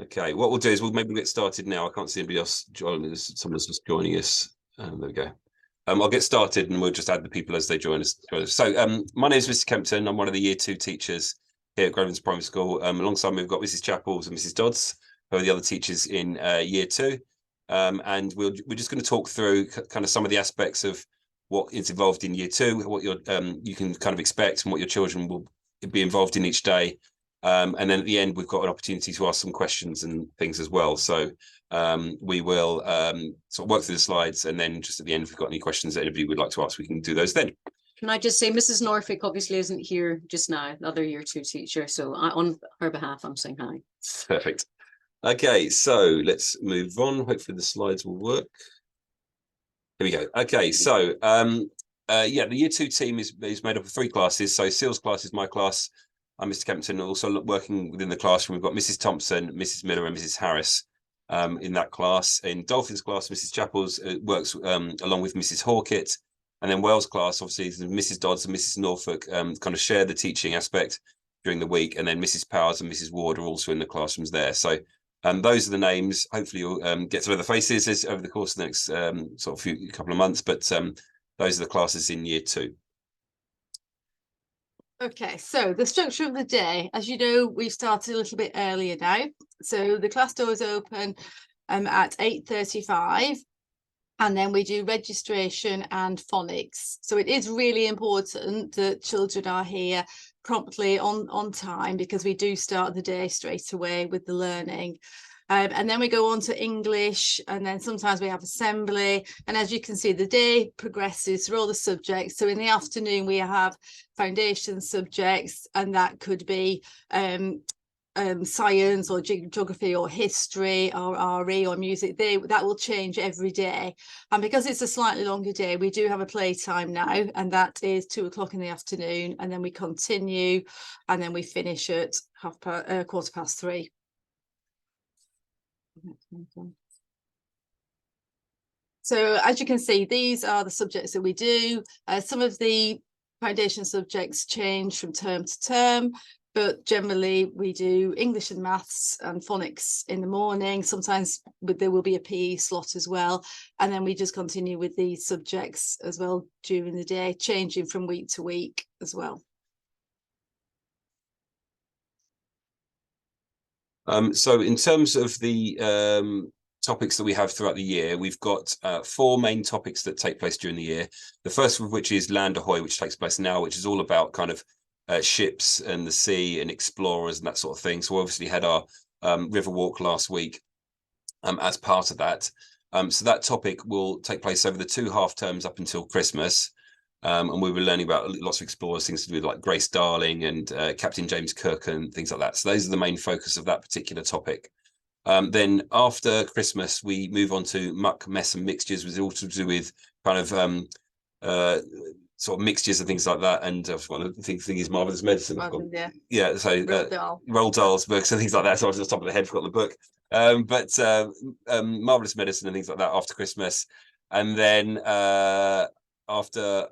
Okay, what we'll do is we'll maybe get started now. I can't see anybody else joining us. Someone's just joining us. There we go. I'll get started and we'll just add the people as they join us. So my name is Mr. Kempton. I'm one of the Year 2 teachers here at Grosvenor Primary School. Alongside me, we've got Mrs. Chappells and Mrs. Dodds, who are the other teachers in Year 2. And we're just going to talk through kind of some of the aspects of what is involved in Year 2, what you can kind of expect and what your children will be involved in each day. And then at the end, we've got an opportunity to ask some questions and things as well. So we will sort of work through the slides, and then just at the end, if we've got any questions that anybody would like to ask, we can do those then. Can I just say, Mrs. Norfolk obviously isn't here just now, another Year 2 teacher. So on her behalf, I'm saying hi. Perfect. Okay, so let's move on. Hopefully the slides will work. Here we go. Okay, so yeah, the Year 2 team is made up of 3 classes. So Seals class is my class. I'm Mr. Kempton. Also working within the classroom, we've got Mrs. Thompson, Mrs. Miller, and Mrs. Harris in that class. In Dolphins class, Mrs. Chappells works along with Mrs. Hawkett. And then Wales class, obviously, Mrs. Dodds and Mrs. Norfolk kind of share the teaching aspect during the week. And then Mrs. Powers and Mrs. Ward are also in the classrooms there. So those are the names. Hopefully you'll get to know the faces over the course of the next sort of couple of months. But those are the classes in Year 2. Okay, so the structure of the day, as you know, we've started a little bit earlier now. So the class doors open at 8:35, and then we do registration and phonics. So it is really important that children are here promptly on time, because we do start the day straight away with the learning. And then we go on to English, and then sometimes we have assembly. And as you can see, the day progresses through all the subjects. So in the afternoon, we have foundation subjects, and that could be science or geography or history or RE or music. That will change every day. And because it's a slightly longer day, we do have a playtime now, and that is 2 o'clock in the afternoon. And then we continue, and then we finish at 3:15. So as you can see, these are the subjects that we do. Some of the foundation subjects change from term to term, but generally we do English and maths and phonics in the morning. Sometimes there will be a PE slot as well, and then we just continue with these subjects as well during the day, changing from week to week as well. So in terms of the topics that we have throughout the year, we've got 4 main topics that take place during the year. The first of which is Land Ahoy, which takes place now, which is all about kind of ships and the sea and explorers and that sort of thing. So we obviously had our river walk last week as part of that. So that topic will take place over the 2 half terms up until Christmas. And we were learning about lots of explorers, things to do with like Grace Darling and Captain James Cook and things like that. So those are the main focus of that particular topic. Then after Christmas, we move on to Muck, Mess and Mixtures, which is all to do with kind of sort of mixtures and things like that. And one of the thing is Marvelous Medicine. Yeah, so Roald Dahl's books and things like that. So I was just top of the head, forgot the book. But Marvelous Medicine and things like that after Christmas. And then after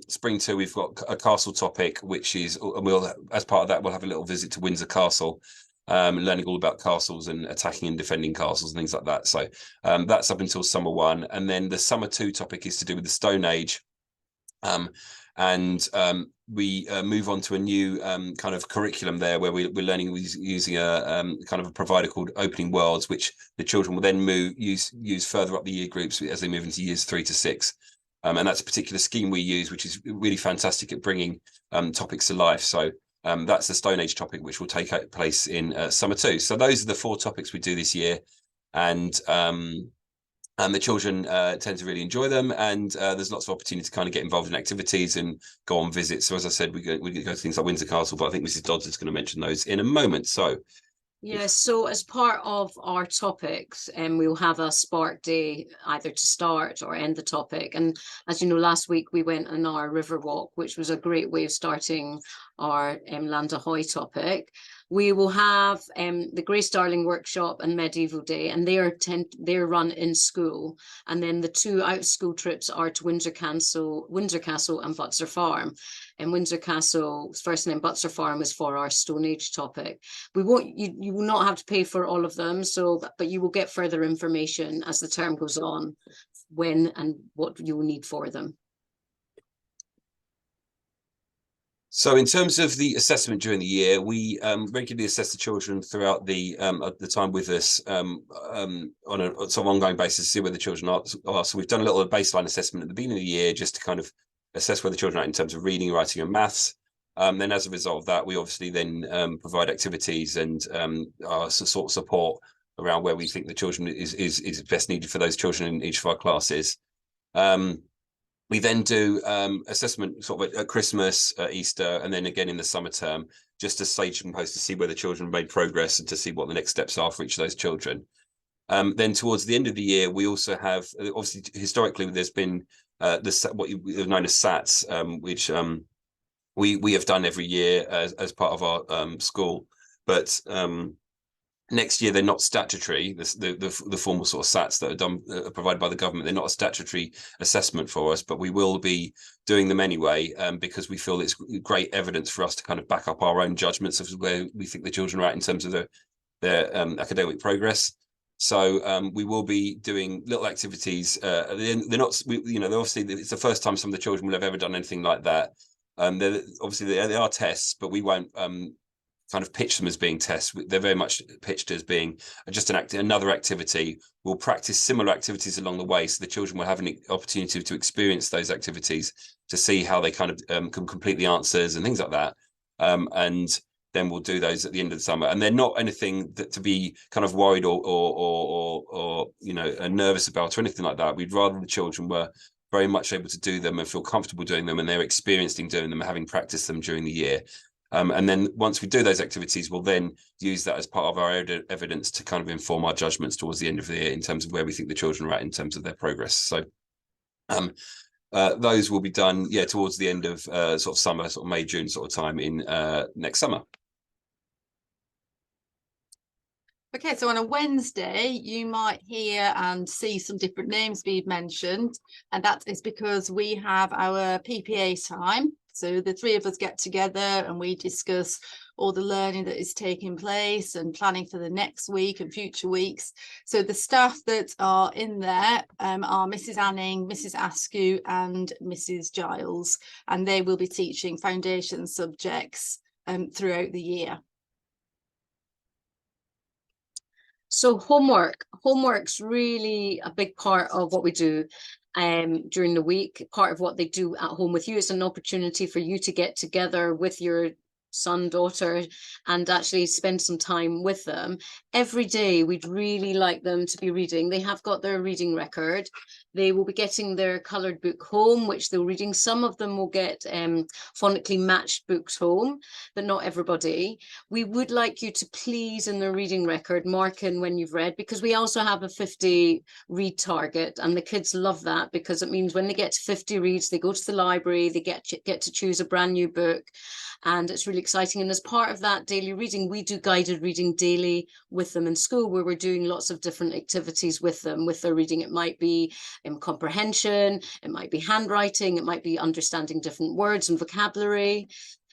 spring 2, we've got a castle topic, which is, we'll, as part of that, we'll have a little visit to Windsor Castle, learning all about castles and attacking and defending castles and things like that. So that's up until summer 1. And then the summer 2 topic is to do with the Stone Age. We move on to a new kind of curriculum there, where we're learning using a kind of a provider called Opening Worlds, which the children will then use further up the year groups as they move into years 3 to 6. And that's a particular scheme we use, which is really fantastic at bringing topics to life. So that's the Stone Age topic, which will take place in summer 2. So those are the 4 topics we do this year. And the children tend to really enjoy them, and there's lots of opportunity to kind of get involved in activities and go on visits. So as I said, we go to things like Windsor Castle, but I think Mrs. Dodds is going to mention those in a moment. So yes, so as part of our topics, we'll have a spark day either to start or end the topic. And as you know, last week we went on our river walk, which was a great way of starting our Land Ahoy topic. We will have the Grace Darling workshop and Medieval Day, and they're run in school. And then the 2 out school trips are to Windsor Castle and Butser Farm. and Windsor Castle first name Butser Farm is for our Stone Age topic. We won't, you will not have to pay for all of them, so but you will get further information as the term goes on, when and what you will need for them. So in terms of the assessment during the year, we regularly assess the children throughout the time with us on a sort of ongoing basis to see where the children are. So we've done a little baseline assessment at the beginning of the year just to kind of assess where the children are in terms of reading, writing and maths. Then as a result of that, we obviously then provide activities and sort of support around where we think the children is best needed for those children in each of our classes. We then do assessment sort of at Christmas, Easter, and then again in the summer term, just to stage and post to see where the children made progress and to see what the next steps are for each of those children. Then towards the end of the year, we also have, obviously, historically, there's been what you have known as SATs, which we have done every year as part of our school. But next year, they're not statutory. The formal sort of SATs that are done provided by the government, they're not a statutory assessment for us, but we will be doing them anyway because we feel it's great evidence for us to kind of back up our own judgments of where we think the children are at in terms of their academic progress. So we will be doing little activities. They're not, they're obviously it's the first time some of the children will have ever done anything like that. Obviously they are tests, but we won't kind of pitch them as being tests. They're very much pitched as being just another activity. We'll practice similar activities along the way, so the children will have an opportunity to experience those activities, to see how they kind of can complete the answers and things like that. And then we'll do those at the end of the summer. And they're not anything that to be kind of worried or nervous about or anything like that. We'd rather the children were very much able to do them and feel comfortable doing them, and they're experienced in doing them, having practiced them during the year. And then once we do those activities, we'll then use that as part of our evidence to kind of inform our judgments towards the end of the year in terms of where we think the children are at in terms of their progress. So those will be done, towards the end of sort of summer, sort of May, June sort of time in next summer. Okay, so on a Wednesday, you might hear and see some different names being mentioned, and that is because we have our PPA time. So the three of us get together and we discuss all the learning that is taking place and planning for the next week and future weeks. So the staff that are in there are Mrs. Anning, Mrs. Askew and Mrs. Giles, and they will be teaching foundation subjects throughout the year. So homework's really a big part of what we do during the week, part of what they do at home with you. It's an opportunity for you to get together with your son, daughter, and actually spend some time with them. Every day we'd really like them to be reading. They have got their reading record. They will be getting their coloured book home, which they're reading. Some of them will get phonically matched books home, but not everybody. We would like you to please, in their reading record, mark in when you've read, because we also have a 50 read target, and the kids love that because it means when they get to 50 reads, they go to the library, they get to choose a brand new book, and it's really exciting. And as part of that daily reading, we do guided reading daily with them in school, where we're doing lots of different activities with them, with their reading. It might be comprehension, it might be handwriting, it might be understanding different words and vocabulary.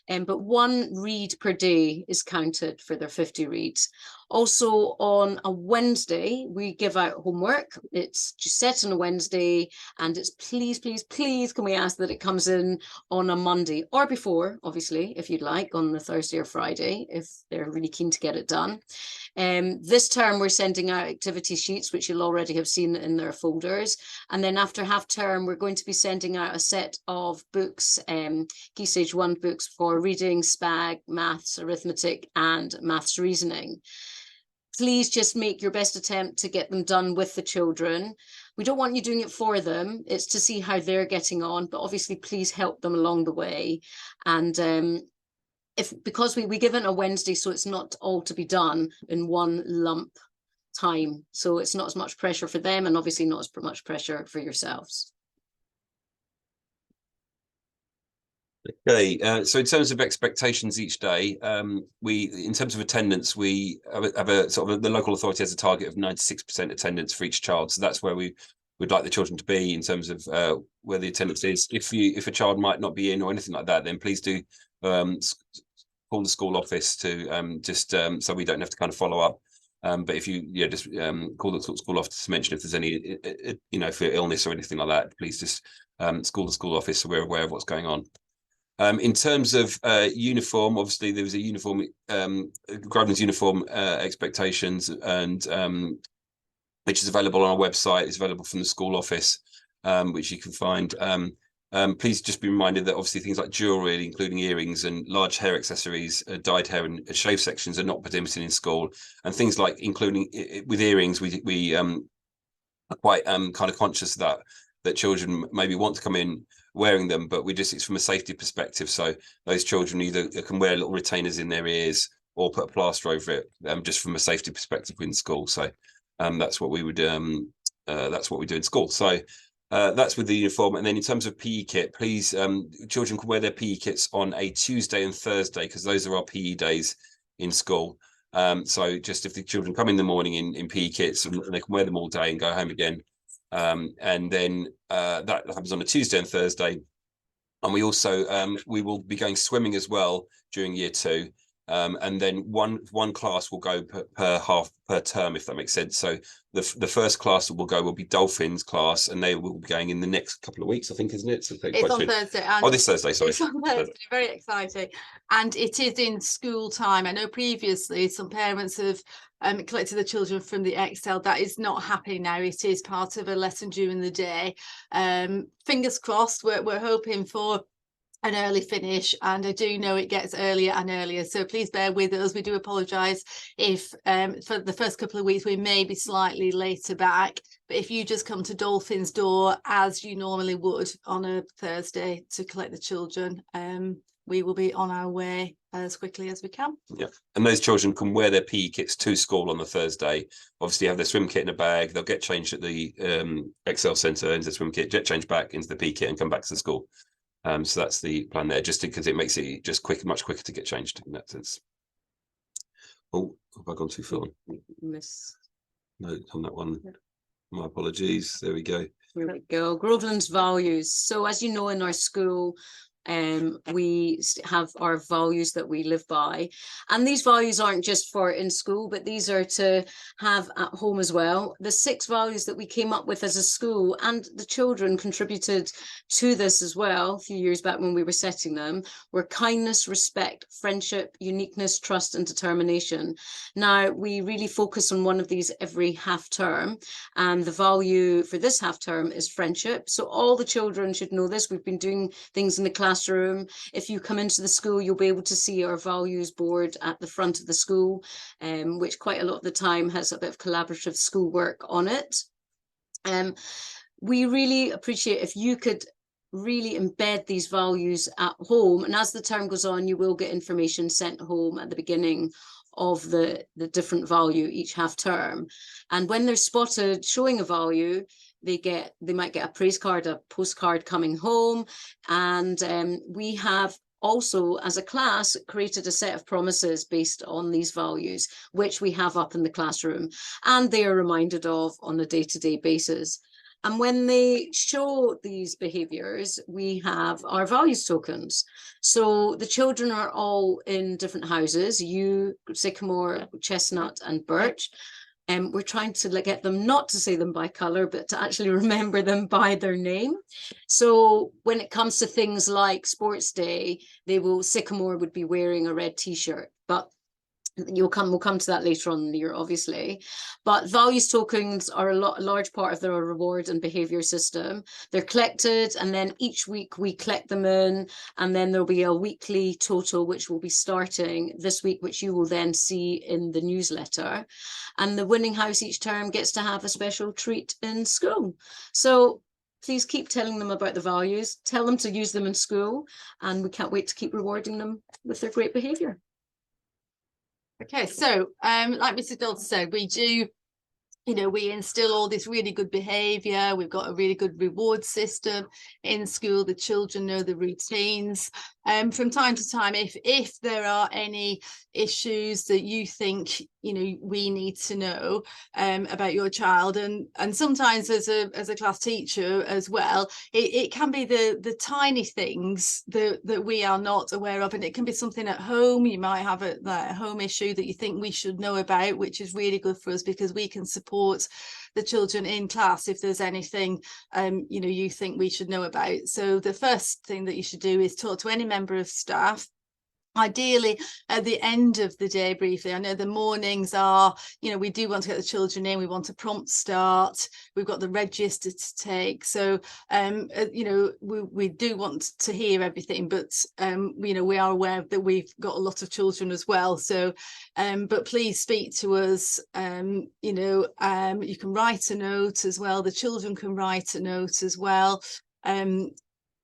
But one read per day is counted for their 50 reads. Also on a Wednesday, we give out homework. It's just set on a Wednesday, and it's please, please, please, can we ask that it comes in on a Monday or before, obviously, if you'd like, on the Thursday or Friday, if they're really keen to get it done. This term, we're sending out activity sheets, which you'll already have seen in their folders. And then after half term, we're going to be sending out a set of books, Key Stage 1 books for reading, SPAG, maths, arithmetic, and maths reasoning. Please just make your best attempt to get them done with the children. We don't want you doing it for them. It's to see how they're getting on, but obviously please help them along the way. And because we give it a Wednesday, so it's not all to be done in one lump time. So it's not as much pressure for them, and obviously not as much pressure for yourselves. Okay, so in terms of expectations each day, in terms of attendance, we have a sort of the local authority has a target of 96% attendance for each child. So that's where we we'd like the children to be in terms of where the attendance is. If a child might not be in or anything like that, then please do call the school office to so we don't have to kind of follow up. But if you just call the school office to mention if there's any for illness or anything like that, please just call the school office so we're aware of what's going on. In terms of uniform, obviously there was a uniform, Grosvenor's uniform expectations, and which is available on our website. It's available from the school office, which you can find. Please just be reminded that obviously things like jewellery, including earrings and large hair accessories, dyed hair and shave sections are not permitted in school. And things like including with earrings, we are quite kind of conscious that children maybe want to come in wearing them, but it's from a safety perspective. So those children either can wear little retainers in their ears or put a plaster over it, just from a safety perspective in school. So that's what we would that's what we do in school. So that's with the uniform. And then in terms of PE kit, please, children can wear their PE kits on a Tuesday and Thursday because those are our PE days in school. So just if the children come in the morning in PE kits, and they can wear them all day and go home again. And then that happens on a Tuesday and Thursday. And we also we will be going swimming as well during year 2. And then one class will go per term, if that makes sense. So the first class that will be Dolphins class, and they will be going in the next couple of weeks, I think, isn't it? So it's on Thursday. This Thursday, sorry. It's on Thursday, very exciting. And it is in school time. I know previously some parents have collected the children from the Excel. That is not happening now. It is part of a lesson during the day. Fingers crossed, we're hoping for an early finish, and I do know it gets earlier and earlier, so please bear with us. We do apologize if for the first couple of weeks we may be slightly later back, but if you just come to Dolphin's door as you normally would on a Thursday to collect the children, we will be on our way as quickly as we can. Yeah, and those children can wear their PE kits to school on the Thursday. Obviously have their swim kit in a bag. They'll get changed at the Excel Centre into the swim kit, get changed back into the PE kit and come back to the school. So that's the plan there, just because it makes it just much quicker to get changed in that sense. Oh, have I gone too far? No, on that one. My apologies. There we go. There we go. Groveland's values. So as you know, in our school, we have our values that we live by, and these values aren't just for in school, but these are to have at home as well. The 6 values that we came up with as a school, and the children contributed to this as well a few years back when we were setting them, were kindness, respect, friendship, uniqueness, trust, and determination. Now we really focus on one of these every half term, and the value for this half term is friendship. So all the children should know this. We've been doing things in the classroom. If you come into the school, you'll be able to see our values board at the front of the school, which quite a lot of the time has a bit of collaborative schoolwork on it. We really appreciate if you could really embed these values at home, and as the term goes on, you will get information sent home at the beginning of the different value each half term. And when they're spotted showing a value, they might get a praise card, a postcard coming home. And we have also, as a class, created a set of promises based on these values, which we have up in the classroom, and they are reminded of on a day-to-day basis. And when they show these behaviours, we have our values tokens. So the children are all in different houses, yew, sycamore, chestnut and birch. And we're trying to get them not to say them by colour, but to actually remember them by their name. So when it comes to things like sports day, Sycamore would be wearing a red t-shirt, but we'll come to that later on in the year, obviously. But values tokens are a large part of their reward and behaviour system. They're collected, and then each week we collect them in, and then there'll be a weekly total which will be starting this week, which you will then see in the newsletter. And the winning house each term gets to have a special treat in school. So please keep telling them about the values, tell them to use them in school, and we can't wait to keep rewarding them with their great behaviour. Okay, so like Mrs. Dalton said, we do, we instill all this really good behaviour. We've got a really good reward system in school. The children know the routines. From time to time, if there are any issues that you think, you know, we need to know about your child. And sometimes as a class teacher as well, it can be the tiny things that we are not aware of, and it can be something at home. You might have a home issue that you think we should know about, which is really good for us because we can support the children in class if there's anything you know, you think we should know about. So the first thing that you should do is talk to any member of staff, ideally at the end of the day briefly. I know the mornings are, you know, we do want to get the children in, we want a prompt start, we've got the register to take, so you know, we do want to hear everything, but you know, we are aware that we've got a lot of children as well, so but please speak to us. You know, you can write a note as well, the children can write a note as well, and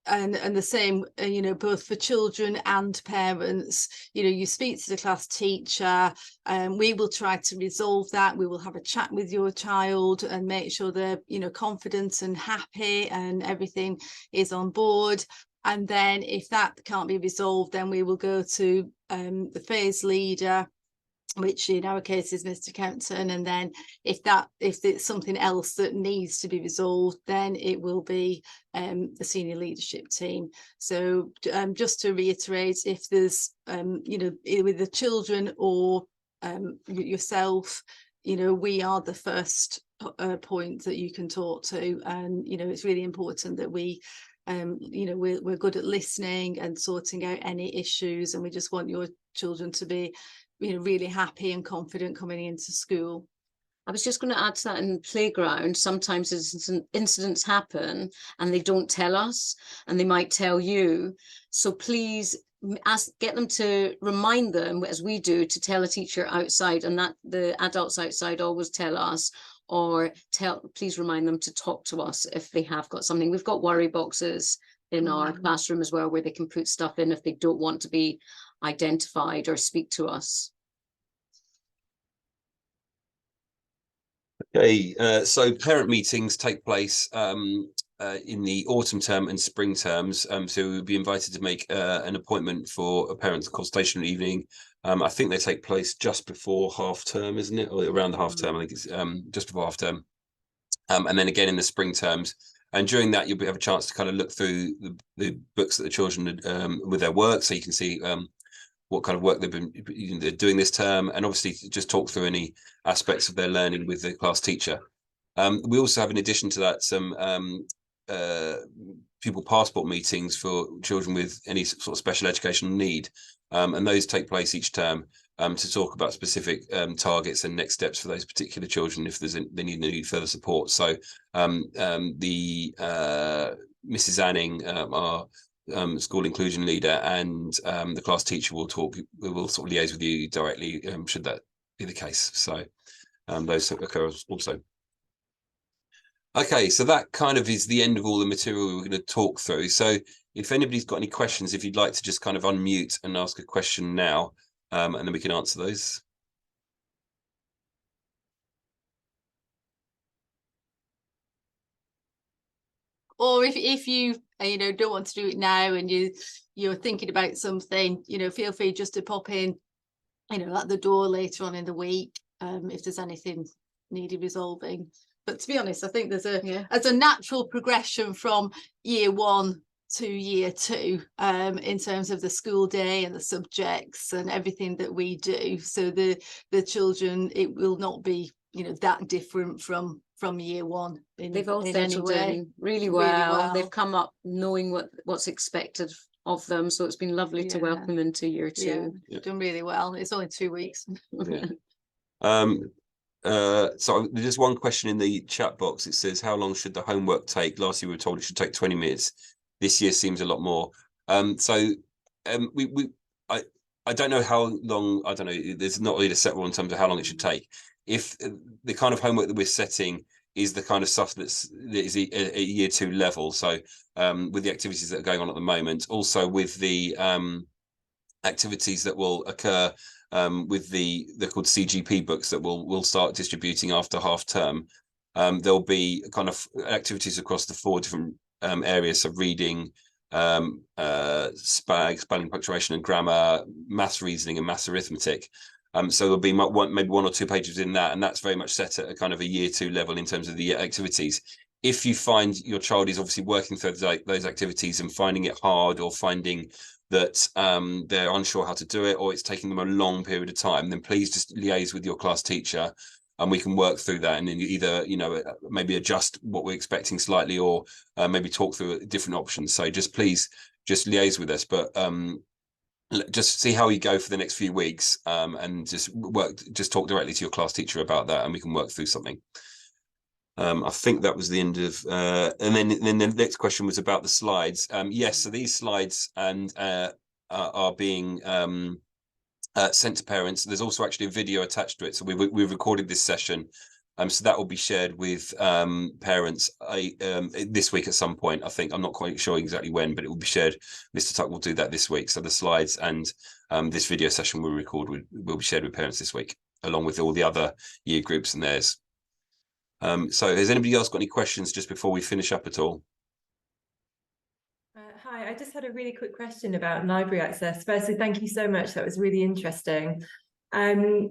the same, you know, both for children and parents. You know, you speak to the class teacher, and we will try to resolve that. We will have a chat with your child and make sure they're, you know, confident and happy and everything is on board. And then if that can't be resolved, then we will go to the phase leader, which in our case is Mr. Kempton, and then if it's something else that needs to be resolved, then it will be the senior leadership team. So just to reiterate, if there's you know, with the children or yourself, you know, we are the first point that you can talk to, and you know, it's really important that we you know, we're good at listening and sorting out any issues, and we just want your children to be, you know, really happy and confident coming into school. I was just going to add to that, in playground, sometimes incidents happen and they don't tell us, and they might tell you. So please get them to remind them, as we do, to tell a teacher outside, and that the adults outside always tell us, or please remind them to talk to us if they have got something. We've got worry boxes in our classroom as well, where they can put stuff in if they don't want to be identified or speak to us. Okay, so parent meetings take place in the autumn term and spring terms. So we'll be invited to make an appointment for a parents' consultation evening. I think they take place just before half term, isn't it? Or around the half term, I think it's just before half term. And then again in the spring terms. And during that, you'll have a chance to kind of look through the books that the children with their work, so you can see what kind of work they've been doing this term, and obviously just talk through any aspects of their learning with the class teacher. We also have, in addition to that, some pupil passport meetings for children with any sort of special educational need, and those take place each term to talk about specific targets and next steps for those particular children if they need further support. So the Mrs. Anning, our school inclusion leader, and the class teacher will sort of liaise with you directly should that be the case. So those occur also. Okay, so that kind of is the end of all the material we were going to talk through. So if anybody's got any questions, if you'd like to just kind of unmute and ask a question now, and then we can answer those. Or if you you know, don't want to do it now and you're thinking about something, you know, feel free just to pop in, you know, at the door later on in the week if there's anything needed resolving. But to be honest, I think there's a natural progression from year 1 to year 2 in terms of the school day and the subjects and everything that we do. So the children, it will not be, you know, that different from year 1. They've all settled in really well. They've come up knowing what's expected of them, so it's been lovely to welcome them to year 2. Done really well. It's only 2 weeks. So there's one question in the chat box. It says, how long should the homework take? Last year we were told it should take 20 minutes. This year seems a lot more. I don't know how long. I don't know. There's not really a set rule in terms of how long it should take. If the kind of homework that we're setting is the kind of stuff that is a year 2 level. So with the activities that are going on at the moment, also with the activities that will occur with they're called CGP books that we'll start distributing after half term. There'll be kind of activities across the 4 different areas of reading, spelling, punctuation and grammar, maths reasoning and maths arithmetic. So there'll be maybe 1 or 2 pages in that, and that's very much set at a kind of a year 2 level in terms of the activities. If you find your child is obviously working through those activities and finding it hard, or finding that they're unsure how to do it, or it's taking them a long period of time, then please just liaise with your class teacher, and we can work through that, and then either, you know, maybe adjust what we're expecting slightly, or maybe talk through different options. So just please just liaise with us, but just see how you go for the next few weeks, and just talk directly to your class teacher about that, and we can work through something. I think that was the end of, and then the next question was about the slides. Yes, so these slides are being sent to parents. There's also actually a video attached to it, so we've recorded this session, so that will be shared with parents this week at some point. I think, I'm not quite sure exactly when, but it will be shared. Mr. Tuck will do that this week. So the slides and this video session we'll record will be shared with parents this week, along with all the other year groups and theirs. So has anybody else got any questions just before we finish up at all? Hi, I just had a really quick question about library access. Firstly, thank you so much. That was really interesting. We're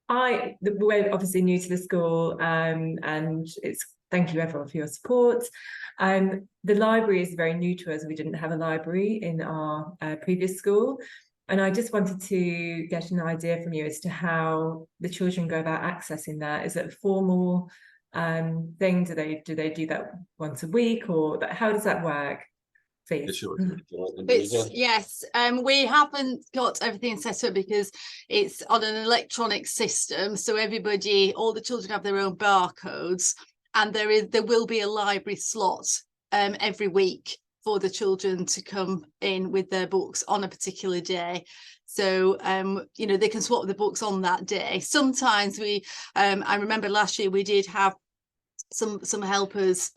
obviously new to the school, and thank you everyone for your support. The library is very new to us. We didn't have a library in our previous school. And I just wanted to get an idea from you as to how the children go about accessing that. Is it a formal thing? Do they do that once a week, or how does that work? Please. Sure. Yes, we haven't got everything set up because it's on an electronic system, so all the children have their own barcodes, and there will be a library slot every week for the children to come in with their books on a particular day. So you know, they can swap the books on that day. Sometimes I remember last year we did have some helpers,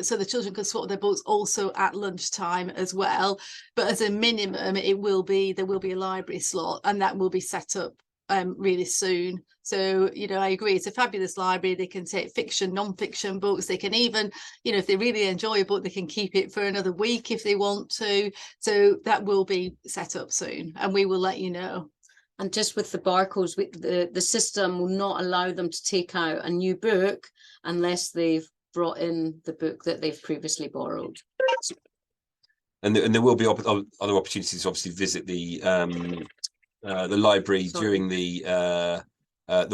so the children could swap their books also at lunchtime as well. But as a minimum, there will be a library slot, and that will be set up really soon. So, you know, I agree, it's a fabulous library. They can take fiction, non-fiction books. They can even, you know, if they really enjoy a book, they can keep it for another week if they want to. So that will be set up soon, and we will let you know. And just with the barcodes, the system will not allow them to take out a new book unless they've brought in the book that they've previously borrowed. And there will be other opportunities to obviously visit the library during the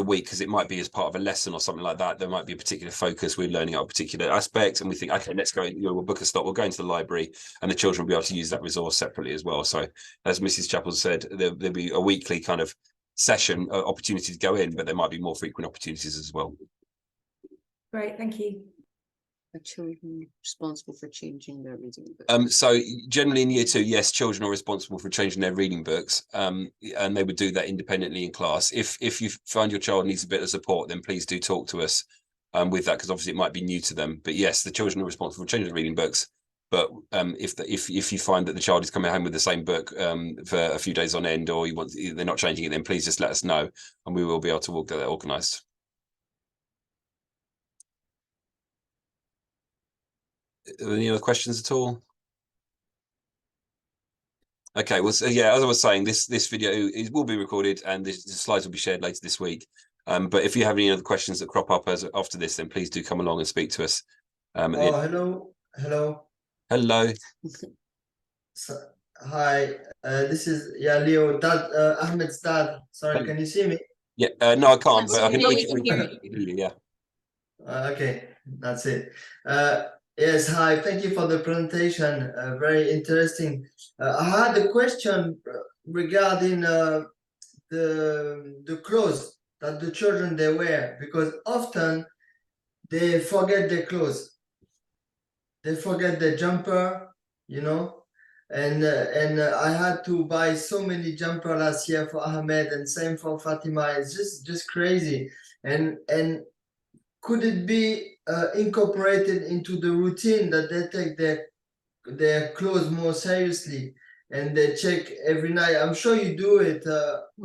week, because it might be as part of a lesson or something like that. There might be a particular focus, we're learning out a particular aspect, and we think, okay, let's go, you know, we'll book a stop, we'll go into the library, and the children will be able to use that resource separately as well. So as Mrs. Chappell said, there'll be a weekly kind of session opportunity to go in, but there might be more frequent opportunities as well. Great, thank you. Are children responsible for changing their reading books? So generally in year 2, yes, children are responsible for changing their reading books, and they would do that independently in class. If you find your child needs a bit of support, then please do talk to us with that, because obviously it might be new to them. But yes, the children are responsible for changing the reading books. But if you find that the child is coming home with the same book for a few days on end, or they're not changing it, then please just let us know, and we will be able to get that organised. Any other questions at all? Okay, well, so yeah, as I was saying, this video will be recorded, and the slides will be shared later this week. But if you have any other questions that crop up after this, then please do come along and speak to us. Hello. So, hi, this is Leo, Dad, Ahmed's dad. Sorry, can you see me? Yeah, no, I can't, but I can hear you. Yeah. Okay, that's it. Yes, hi, thank you for the presentation. Very interesting. I had a question regarding the clothes that the children they wear, because often they forget their clothes. They forget the jumper, you know, and I had to buy so many jumper last year for Ahmed, and same for Fatima. It's just crazy. And could it be incorporated into the routine that they take their clothes more seriously, and they check every night? I'm sure you do it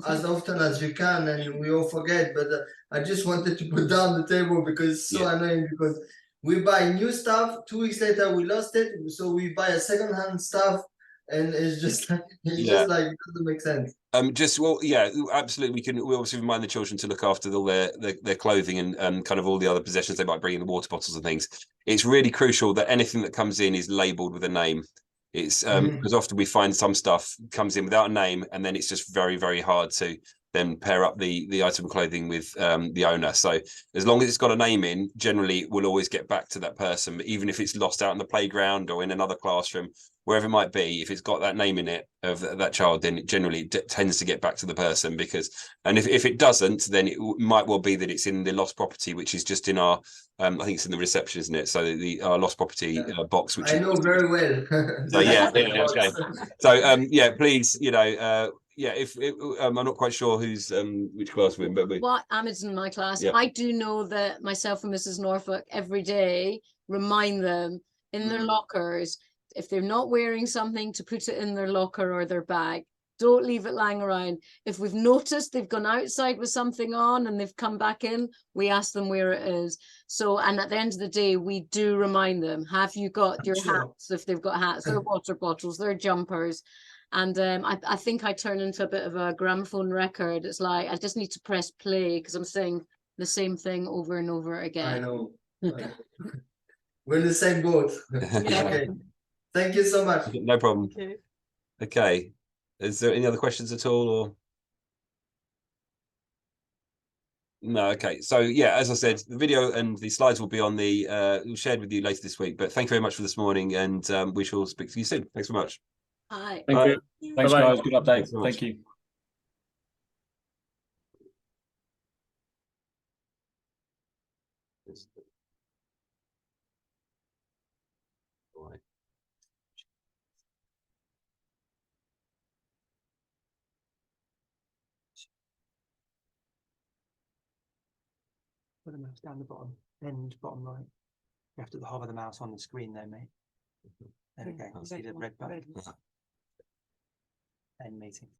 as often as you can, and we all forget. But I just wanted to put down the table because it's so annoying, because we buy new stuff. 2 weeks later, we lost it. So we buy a second-hand stuff, and it's just like it doesn't make sense. Absolutely. We obviously remind the children to look after all their clothing and kind of all the other possessions they might bring in, the water bottles and things. It's really crucial that anything that comes in is labeled with a name. It's because often we find some stuff comes in without a name, and then it's just very, very hard to then pair up the item of clothing with the owner. So as long as it's got a name in, generally we'll always get back to that person, even if it's lost out in the playground or in another classroom, wherever it might be. If it's got that name in it of that child, then it generally tends to get back to the person. And if it doesn't, then it might well be that it's in the lost property, which is just in our I think it's in the reception, isn't it? So the lost property box, which I know very well. So okay. So please, if I'm not quite sure who's which class we're in, but Ahmed's in my class. Yeah. I do know that myself and Mrs. Norfolk every day remind them in their lockers, if they're not wearing something, to put it in their locker or their bag. Don't leave it lying around. If we've noticed they've gone outside with something on and they've come back in, we ask them where it is. So, and at the end of the day, we do remind them, have you got your hats, if they've got hats, their water bottles, their jumpers. And I think I turn into a bit of a gramophone record. It's like, I just need to press play because I'm saying the same thing over and over again. I know. We're in the same boat. Okay. Thank you so much. No problem. Okay. Is there any other questions at all, or? No, okay. So as I said, the video and the slides will be on shared with you later this week. But thank you very much for this morning, and we shall speak to you soon. Thanks very much. Hi. Thank you. Thanks, guys. Good update. Thank you. Put the mouse down the bottom right. You have to hover the mouse on the screen there, mate. There we go. See the red button. End meeting.